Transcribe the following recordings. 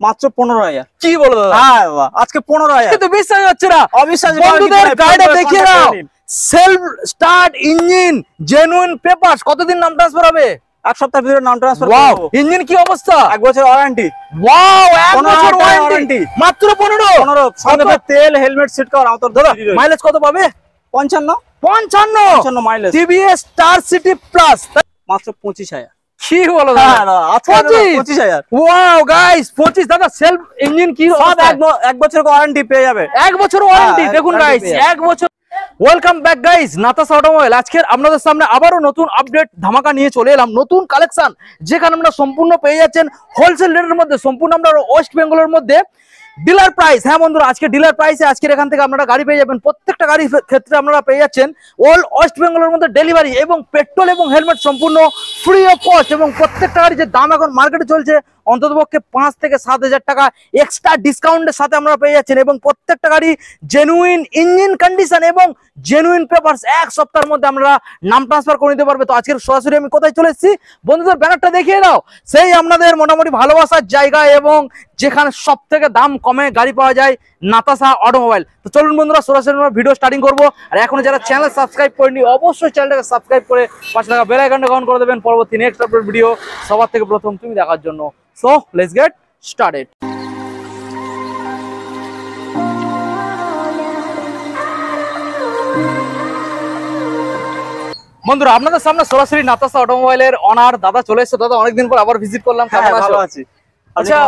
মাত্র 15,000। কি বলো দাদা? হ্যাঁ বাবা, আজকে 15,000 কিন্তু বিশ্বাস হচ্ছে না। অবিশ্বাস। বন্ধুদের গাড়িটা দেখিয়ে দাও, self start engine, genuine papers. কতদিন নাম ট্রান্সফার হবে? এক সপ্তাহের ভিতরে নাম ট্রান্সফার ওয়াও, করব। ইঞ্জিন কি অবস্থা? 1 বছর ওয়ারেন্টি। ওয়াও, 1 বছর 15,000 ওয়ারেন্টি মাত্র 15 সঙ্গে তেল, হেলমেট, সিট কভার। আমার দাদা মাইলেজ কত পাবে? 55 mileage. TVS star city plus মাত্র 25,000। কি বলো দাদা? 25,000। Wow guys, 25। দাদা সেলফ ইঞ্জিন কি সব এক বছর ওয়ারেন্টি পেয়ে যাবে। 1 বছর ওয়ারেন্টি। দেখুন গাইস, 1 বছর। Welcome back guys, Natasha automobile. আজকের আপনাদের সামনে আবারও নতুন আপডেট ধামাকা নিয়ে চলে এলাম। নতুন কালেকশন, যেখানে আমরা সম্পূর্ণ পেয়ে যাচ্ছেন হোলসেল রেটের মধ্যে, সম্পূর্ণ আমরা ওয়েস্ট বেঙ্গলের মধ্যে ডিলার প্রাইস। হ্যাঁ বন্ধুরা, আজকে ডিলার প্রাইসে আজকের এখান থেকে আপনারা গাড়ি পেয়ে যাবেন। প্রত্যেকটা গাড়ির ক্ষেত্রে আপনারা পেয়ে যাচ্ছেন অল ওয়েস্ট বেঙ্গলের মধ্যে ডেলিভারি এবং পেট্রোল এবং হেলমেট সম্পূর্ণ ফ্রি অফ কস্ট। এবং প্রত্যেকটা গাড়ির যে দাম এখন মার্কেটে চলছে অন্ততপক্ষে 5 থেকে 7,000 টাকা এক্সট্রা ডিসকাউন্টের সাথে আপনারা পেয়ে যাচ্ছেন। এবং প্রত্যেকটা গাড়ি জেনুইন ইঞ্জিন কন্ডিশন এবং জেনুইন পেপারস। 1 সপ্তাহের মধ্যে আমরা নাম ট্রান্সফার করে নিতে পারবে। তো আজকের সরাসরি আমি কোথায় চলে এসেছি বন্ধুদের, ব্যানারটা দেখিয়ে দাও। সেই আপনাদের মোটামুটি ভালোবাসার জায়গা এবং যেখানে সব থেকে দাম কমে গাড়ি পাওয়া যায়, নাতাশা অটোমোবাইল। তো চলুন বন্ধুরা, সরাসরি আমরা ভিডিও স্টার্টিং করবো। আর এখনো যারা চ্যানেল সাবস্ক্রাইব করেনি অবশ্যই চ্যানেলটাকে সাবস্ক্রাইব করে পাশে থাকা বেল আইকনটা অন করে দেবেন পরবর্তী নেক্সট আপডেট ভিডিও সবার থেকে প্রথম তুমি দেখার জন্য। So let's get started. বন্ধুরা, আপনাদের সামনে সরাসরি নাতাশা অটোমোবাইলের অনার দাদা চলে এসেছে। দাদা অনেকদিন পর আবার ভিজিট করলাম, কেমন আছো? ভালো আছি। আচ্ছা,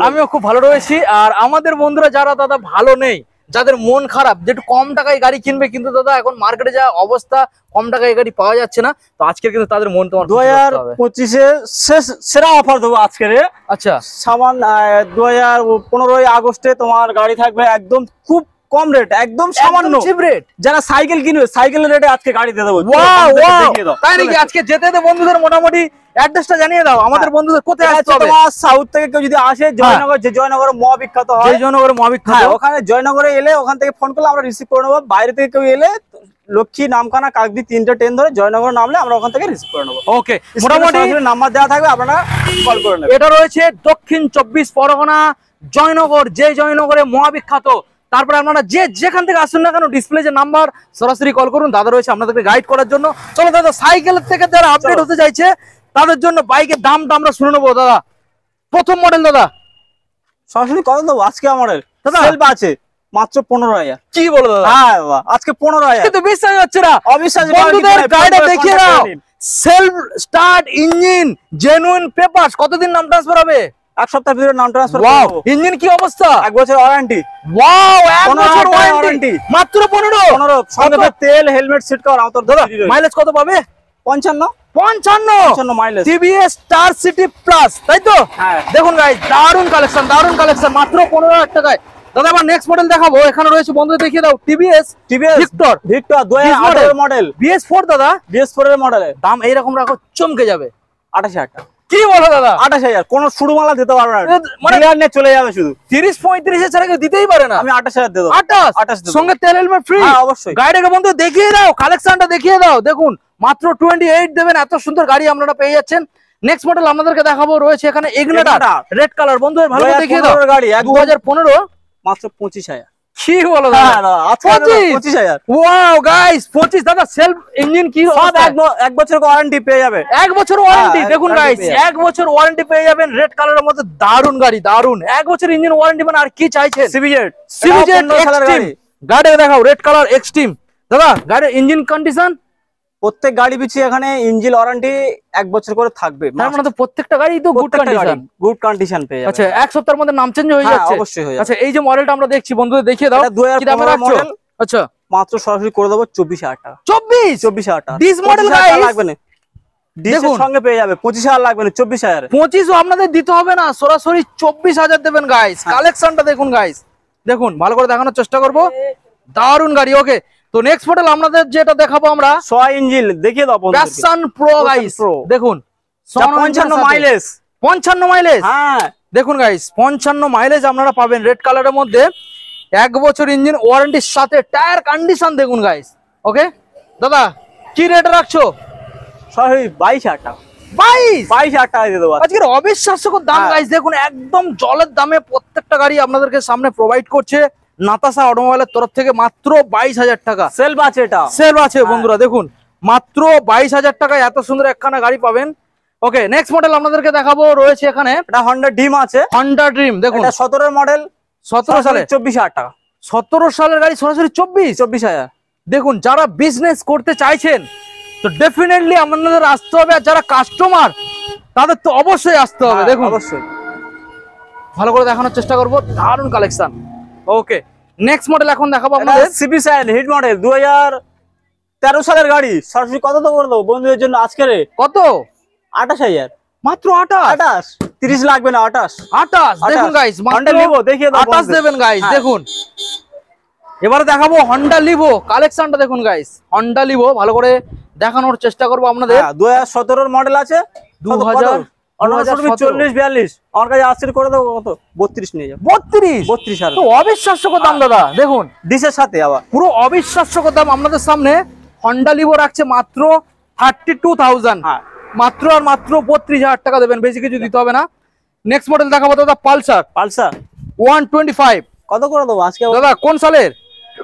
আমিও খুব ভালো রয়েছি। আর আমাদের বন্ধুরা যারা দাদা ভালো নেই, যাদের মন খারাপ, যে একটু কম টাকায় গাড়ি কিনবে, কিন্তু দাদা এখন মার্কেটে যা অবস্থা কম টাকায় গাড়ি পাওয়া যাচ্ছে না, তো আজকে কিন্তু তাদের মন তোমার 2025-এ সেরা অফার দেবো আজকে। আচ্ছা, সামান 15 আগস্টে তোমার গাড়ি থাকবে একদম খুব কম রেট, একদম সামান্য চিপ রেট। যারা সাইকেল কিনবে সাইকেলের রেটে আজকে গাড়ি দিয়ে দেবো। তাই নাকি? আজকে যেতে যেতে বন্ধুদের মোটামুটি অ্যাড্রেসটা জানিয়ে দাও। আমাদের বন্ধুদের কোথায় আসতে হবে? তোমার সাউথ থেকে কেউ যদি আসে, জয়নগর, যে জয়নগরে মহাবিখ্যাত হয়, জয়নগরে মহাবিখ্যাত, ওখানে জয়নগরে এলে ওখান থেকে ফোন করলে আমরা রিসিভ করে নেবো। বাইরে থেকে কেউ এলে লক্ষ্মী, নামখানা, কাকদ্বীপ 3টে ট্রেন ধরে জয়নগর নামলে আমরা ওখান থেকে রিসিভ করে নেবো। ওকে, মোটামুটি নাম্বার দেওয়া থাকবে, আপনারা কল করে নেবেন। এটা রয়েছে দক্ষিণ 24 পরগনা জয়নগর, যে জয়নগরে মহাবিখ্যাত। তারপরে আপনারা যে যেখান থেকে আসুন না কেন, ডিসপ্লে যে নাম্বার, সরাসরি কল করুন। দাদা রয়েছে আপনাদেরকে গাইড করার জন্য। চলো দাদা, সাইকেলের থেকে যারা আপডেট হতে চাইছে তাদের জন্য বাইকের দামটা আমরা শুনে নেবো। দাদা প্রথম মডেল, দাদা সরাসরি কত দেবো আজকে? আমাদের সেলফ আছে মাত্র 15,000। কি বলো দাদা? হ্যাঁ বাবা, আজকে 15,000। কিন্তু বিশ্বাস হচ্ছে না। অবিশ্বাস। বন্ধুদের গাড়িটা দেখিয়ে দাও, self start engine, genuine papers. কতদিন নাম ট্রান্সফার হবে? 1 সপ্তাহের ভিতরে নাম ট্রান্সফার করব। ইঞ্জিন কি অবস্থা? 1 বছর ওয়ারেন্টি। ওয়াও, 1 বছর ওয়ারেন্টি মাত্র 15 সঙ্গে তেল, হেলমেট, সিট কভার। আমার দাদা মাইলেজ কত পাবে? 55 mileage. TVS star city plus, তাই তো? হ্যাঁ। দেখুন গাইস, দারুন কালেকশন, দারুন কালেকশন, মাত্র 15,000 টাকায়। দাদা আবার নেক্সট মডেল দেখাবো। এখানে রয়েছে বন্ধুদের দেখিয়ে দাও, টিভিএস ভিক্টর 2018 মডেল, BS4। দাদা BS4 এর মডেল, দাম এইরকম রাখো, চমকে যাবে। 28,000 টাকা। কি বলো দাদা? 28,000 কোন শুরুমালা দিতে পারবে না, মানে চলে যাবে শুধু 30-35 ছাড়া কেউ দিতেই পারে না। আমি 28,000 দেব। 28 সঙ্গে তেল, হেলমেট ফ্রি। হ্যাঁ অবশ্যই। গাড়িটাকে বন্ধু দেখিয়ে দাও, কালেকশনটা দেখিয়ে দাও। দেখুন মাত্র 28 দেবেন, এত সুন্দর গাড়ি আপনারা পেয়ে যাচ্ছেন। নেক্সট মডেল আপনাদেরকে দেখাবো, রয়েছে এখানে ইগনিটর রেড কালার। বন্ধু ভালো করে দেখিয়ে দাও গাড়ি, 2015 মাত্র 25,000। কি বলো দাদা? 25,000। Wow guys, 25। দাদা সেলফ ইঞ্জিন কি সব 1 বছর ওয়ারেন্টি পেয়ে যাবে। 1 বছর ওয়ারেন্টি। দেখুন গাইস, 1 বছর ওয়ারেন্টি পেয়ে যাবেন রেড কালারের মধ্যে। দারুন গাড়ি, দারুন। 1 বছর ইঞ্জিন ওয়ারেন্টি, মানে আর কি চাইছেন? সিভিজেড এক্সট্রিম গাড়ি দেখাও, রেড কালার এক্সট্রিম। দাদা গাড়ির ইঞ্জিন কন্ডিশন? প্রত্যেক গাড়ি পিছিয়ে এখানে ইঞ্জিন ওয়ারেন্টি 1 বছর করে থাকবে। তার মানে তো প্রত্যেকটা গাড়ি তো গুড কন্ডিশন, গুড কন্ডিশন পেয়ে যাবে। আচ্ছা, 1 সপ্তাহের মধ্যে নাম চেঞ্জ হয়ে যাচ্ছে? অবশ্যই হয়ে যাবে। আচ্ছা, এই যে মডেলটা আমরা দেখছি বন্ধুদের দেখিয়ে দাও, কি দামে মডেল? আচ্ছা, মাত্র সরাসরি করে দেবো 24,000 টাকা। 24,000 টাকা। ডিস মডেল গাইস লাগবে না, ডিসের সঙ্গে পেয়ে যাবে। 25,000 লাগবে না, 24,000। 25ও আপনাদের দিতে হবে না, সরাসরি 24,000 দেবেন গাইস। কালেকশনটা দেখুন গাইস, দেখুন ভালো করে দেখানোর চেষ্টা করব। দারুন গাড়ি। ওকে, তো নেক্সট মডেল আপনাদের যেটা দেখাবো আমরা, 100 ইঞ্জিন দেখিয়ে দাও। প্যাশন প্রো গাইস, দেখুন 55 মাইলেজ। 55 মাইলেজ। হ্যাঁ দেখুন গাইস, 55 মাইলেজ আপনারা পাবেন রেড কালারের মধ্যে। 1 বছর ইঞ্জিন ওয়ারেন্টির সাথে টায়ার কন্ডিশন দেখুন গাইস। ওকে দাদা, কি রেট রাখছো? সরাসরি 22,000 টাকা। 22,000 টাকা দিয়ে দেবো আজকের অবিশ্বাস্যকর দাম গাইস, দেখুন একদম জলের দামে প্রত্যেকটা গাড়ি আপনাদেরকে সামনে প্রোভাইড করছে নাতাশা অটোমোবাইলের তরফ থেকে মাত্র 22,000 টাকা। সেলফ আছে, এটা সেল আছে বন্ধুরা, দেখুন মাত্র 22,000 টাকায় এত সুন্দর একখানা গাড়ি পাবেন। ওকে, নেক্সট মডেল আপনাদেরকে দেখাবো, রয়েছে এখানে এটা হন্ডা ড্রিম আছে, হন্ডা ড্রিম। দেখুন এটা 17 মডেল, 17 সালে 24,000 টাকা। 17 সালের গাড়ি সরাসরি 24,000। দেখুন যারা বিজনেস করতে চাইছেন তো ডেফিনেটলি আপনাদের আসতে হবে, আর যারা কাস্টমার তাদের তো অবশ্যই আসতে হবে। দেখুন অবশ্যই ভালো করে দেখানোর চেষ্টা করব, দারুণ কালেকশন। ওকে, নেক্সট মডেল এখন দেখাবো আপনাদের সিবি সাইন হিট মডেল 2013 সালের গাড়ি। সরাসরি কত তো করে দেবো বন্ধুদের জন্য আজকে? কত? 28,000 মাত্র 28। 30 লাগবে না, 28 দেখুন গাইস, হন্ডা লিভো দেখিয়ে দাও 28 দেবেন গাইস। দেখুন এবারে দেখাবো হন্ডা লিভো কালেকশনটা, দেখুন গাইস হন্ডা লিভো ভালো করে দেখানোর চেষ্টা করব আপনাদের। 2017 মডেল আছে, 2000 40-42 আমার কাছে আসছে করে দেবো কত? 32 নিয়ে যাও। 32 তো অবিশ্বাস্যকর দাম দাদা, দেখুন ডিসের সাথে আবার পুরো অবিশ্বাস্যকর দাম আপনাদের সামনে। হন্ডা লিভো রাখছে মাত্র 32,000, মাত্র আর মাত্র 32,000 টাকা দেবেন, বেশি কিছু দিতে হবে না। নেক্সট মডেল দেখাবো দাদা পালসার 125। কত করে দেবো আজকে দাদা কোন সালের?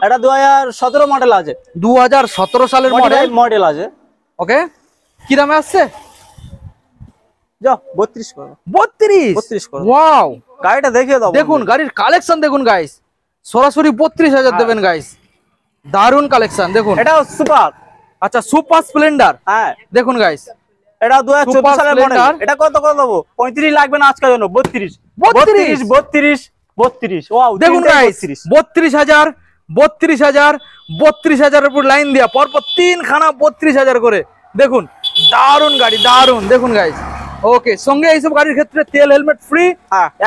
এটা 2017 মডেল আছে, 2017 সালের মডেল আছে। ওকে, কি দামে আসছে? যাও 32 করো। 32 করো। ওয়াও, গাড়িটা দেখিয়ে দাও। দেখুন গাড়ির কালেকশন দেখুন গাইস, সরাসরি 32,000 দেবেন গাইস, দারুন কালেকশন। দেখুন এটা সুপার, আচ্ছা সুপার স্প্লেন্ডার। হ্যাঁ দেখুন গাইস এটা 2014 সালের মডেল। এটা কত করে দেবো? 35 লাগবে না আজকের জন্য, 32। ওয়াও, দেখুন গাইস 32,000 32,000 উপর লাইন দিয়া পরপর 3 খানা 32,000 করে। দেখুন দারুন গাড়ি, দারুন। দেখুন গাইস, ওকে, সঙ্গে এইসব গাড়ির ক্ষেত্রে তেল হেলমেট ফ্রি,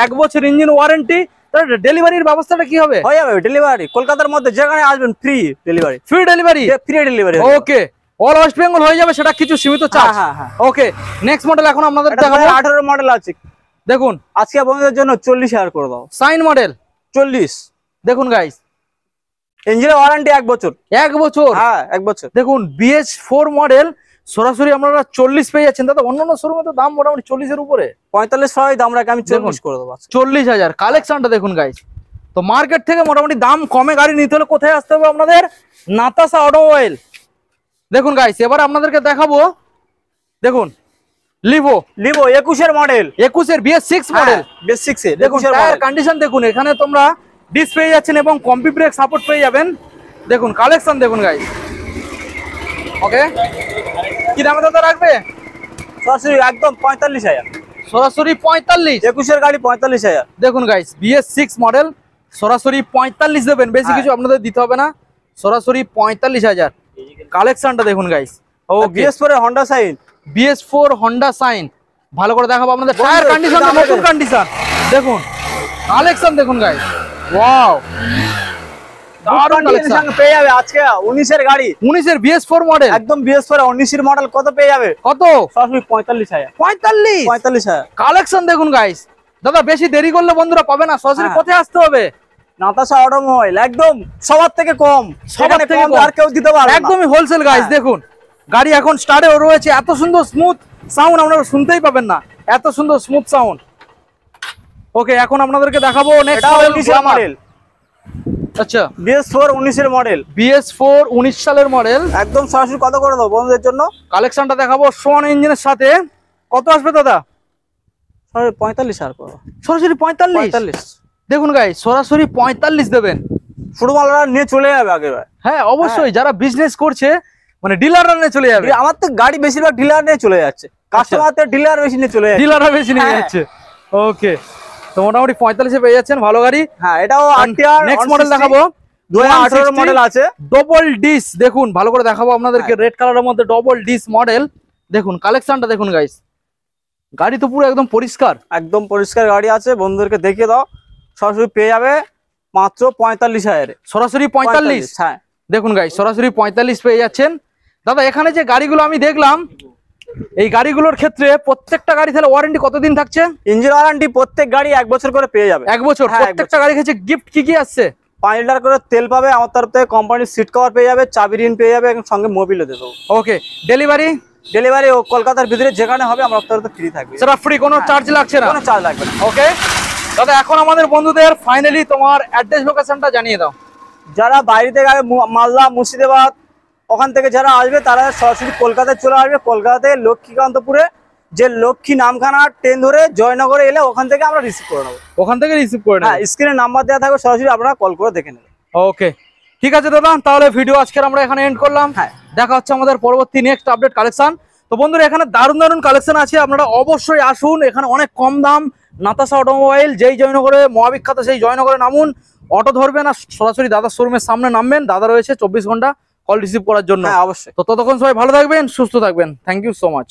1 বছর ইঞ্জিন ওয়ারেন্টি। তার ডেলিভারির ব্যবস্থাটা কি হবে? হয়ে যাবে ডেলিভারি, কলকাতার মধ্যে যেখানে আসবেন ফ্রি ডেলিভারি। ওকে, অল ওয়েস্ট বেঙ্গল হয়ে যাবে, সেটা কিছু সীমিত চার্জ। ওকে, নেক্সট মডেল এখন আপনাদের দেখাবো 18 মডেল আছে। দেখুন আজকে বন্ধুদের জন্য 40,000 করে দাও। Sign model 40। দেখুন গাইস, ইঞ্জিনের ওয়ারেন্টি 1 বছর। 1 বছর, হ্যাঁ 1 বছর। দেখুন BS4 মডেল সরাসরি আপনারা 40 পেয়ে যাচ্ছেন। দাদা অন্যান্য শোরুমে তো দাম মোটামুটি 40 এর উপরে। 45 হয় দাম রাখে, আমি 40 করে দেবো। 40,000 কালেকশনটা দেখুন গাইস। তো মার্কেট থেকে মোটামুটি দাম কমে গাড়ি নিতে হলে কোথায় আসতে হবে আপনাদের? নাতাশা অটোমোবাইল। দেখুন গাইস, এবার আপনাদেরকে দেখাবো, দেখুন লিভো 21 এর মডেল, 21 এর BS6 মডেল। BS6 এর দেখুন টায়ার কন্ডিশন দেখুন, এখানে তোমরা ডিস পেয়ে যাচ্ছেন এবং কম্পি ব্রেক সাপোর্ট পেয়ে যাবেন। দেখুন কালেকশন দেখুন গাইস। ওকে, কি দামে দাদা রাখবে? সরাসরি একদম 45,000। সরাসরি 45। 21 এর গাড়ি 45,000। দেখুন গাইস BS6 মডেল সরাসরি 45 দেবেন, বেশি কিছু আপনাদের দিতে হবে না, সরাসরি 45,000। কালেকশনটা দেখুন গাইস। ওকে, BS4 এর Honda sign, BS4 Honda sign ভালো করে দেখাবো আপনাদের। টায়ার কন্ডিশন নতুন কন্ডিশন, দেখুন কালেকশন দেখুন গাইস। ওয়াও, দারুণ কালেকশন পেয়ে যাবে আজকে 19 এর গাড়ি, 19 এর BS4 মডেল, একদম BS4 19 এর মডেল। কত পেয়ে যাবে? কত? সরাসরি 45,000। 45,000 কালেকশন দেখুন গাইস। দাদা বেশি দেরি করলে বন্ধুরা পাবে না, সরাসরি কোথায় আসতে হবে? নাতাশা অটোমোবাইল, একদম সবার থেকে কম, সবার থেকে কম আর কেউ দিতে পারবে না, একদমই হোলসেল গাইস। দেখুন গাড়ি এখন স্টার্টে রয়েছে, এত সুন্দর স্মুথ সাউন্ড আপনারা শুনতেই পাবেন না, এত সুন্দর স্মুথ সাউন্ড। ওকে, এখন আপনাদেরকে দেখাবো নেক্সট মডেল। আচ্ছা BS4 19 এর মডেল, BS4 19 সালের মডেল। একদম সরাসরি কত করে দাও বন্ধুদের জন্য? কালেকশনটা দেখাবো সোয়ান ইঞ্জিনের সাথে। কত আসবে দাদা? সরাসরি 45,000 করো। সরাসরি 45। দেখুন গাইস, সরাসরি 45 দেবেন, ফুটবলাররা নিয়ে চলে যাবে আগে। হ্যাঁ অবশ্যই, যারা বিজনেস করছে মানে ডিলাররা নিয়ে চলে যাবে। আমার তো গাড়ি বেশিরভাগ ডিলার নিয়ে চলে যাচ্ছে, কাস্টমার তো ডিলার বেশি নিয়ে চলে যাচ্ছে, ডিলাররা বেশি নিয়ে যাচ্ছে। ওকে, তো মোটামুটি 45 এ পেয়ে যাচ্ছেন ভালো গাড়ি। হ্যাঁ এটাও আরটিআর। নেক্সট মডেল দেখাবো 2018 মডেল আছে, ডবল ডিস। দেখুন ভালো করে দেখাবো আপনাদেরকে, রেড কালারের মধ্যে ডবল ডিস মডেল। দেখুন কালেকশনটা দেখুন গাইস, গাড়ি তো পুরো একদম পরিষ্কার, একদম পরিষ্কার গাড়ি আছে। বন্ধুদেরকে দেখিয়ে দাও, সরাসরি পেয়ে যাবে মাত্র 45,000। সরাসরি 45। হ্যাঁ দেখুন গাইস, সরাসরি 45 পেয়ে যাচ্ছেন। দাদা এখানে যে গাড়িগুলো আমি দেখলাম, এই গাড়িগুলোর ক্ষেত্রে প্রত্যেকটা গাড়ি তাহলে ওয়ারেন্টি কতদিন থাকছে? ইঞ্জিন ওয়ারেন্টি প্রত্যেক গাড়ি 1 বছর করে পেয়ে যাবে। 1 বছর। প্রত্যেকটা গাড়ি ক্ষেত্রে গিফট কি কি আসছে? 5 লিটার করে তেল পাবে আমার তরফ থেকে, কোম্পানির সিট কভার পেয়ে যাবে, চাবি রিং পেয়ে যাবে, এবং সঙ্গে মোবিলও দিয়ে দেবো। ওকে, ডেলিভারি ডেলিভারি কলকাতার ভিতরে যেখানে হবে আমরা ফ্রি থাকবে, সেটা ফ্রি, কোনো চার্জ লাগছে না, কোনো চার্জ লাগবে না। ওকে দাদা, এখন আমাদের বন্ধুদের ফাইনালি তোমার অ্যাড্রেস লোকেশনটা জানিয়ে দাও। যারা বাইরে থেকে আগে মালদা মুর্শিদাবাদ ওখান থেকে যারা আসবে তারা সরাসরি কলকাতায় চলে আসবে। কলকাতা থেকে লক্ষ্মীকান্তপুরে যে লক্ষ্মী নামখানা ট্রেন ধরে জয়নগরে এলে ওখান থেকে আমরা রিসিভ করে নেবো। ওখান থেকে রিসিভ করে হ্যাঁ, স্ক্রিনে নাম্বার দেওয়া থাকবে, সরাসরি আপনারা কল করে দেখে নেবেন। ওকে ঠিক আছে দাদা, তাহলে ভিডিও আজকের আমরা এখানে এন্ড করলাম। হ্যাঁ, দেখা হচ্ছে আমাদের পরবর্তী নেক্সট আপডেট কালেকশন। তো বন্ধুরা এখানে দারুণ দারুণ কালেকশন আছে, আপনারা অবশ্যই আসুন। এখানে অনেক কম দাম, নাতাশা অটোমোবাইল, যেই জয়নগরে মহাবিখ্যাত সেই জয়নগরে নামুন, অটো ধরবেন আর সরাসরি দাদার শোরুমের সামনে নামবেন। দাদা রয়েছে 24 ঘন্টা কল রিসিভ করার জন্য। হ্যাঁ অবশ্যই। তো ততক্ষণ সবাই ভালো থাকবেন, সুস্থ থাকবেন। Thank you so much.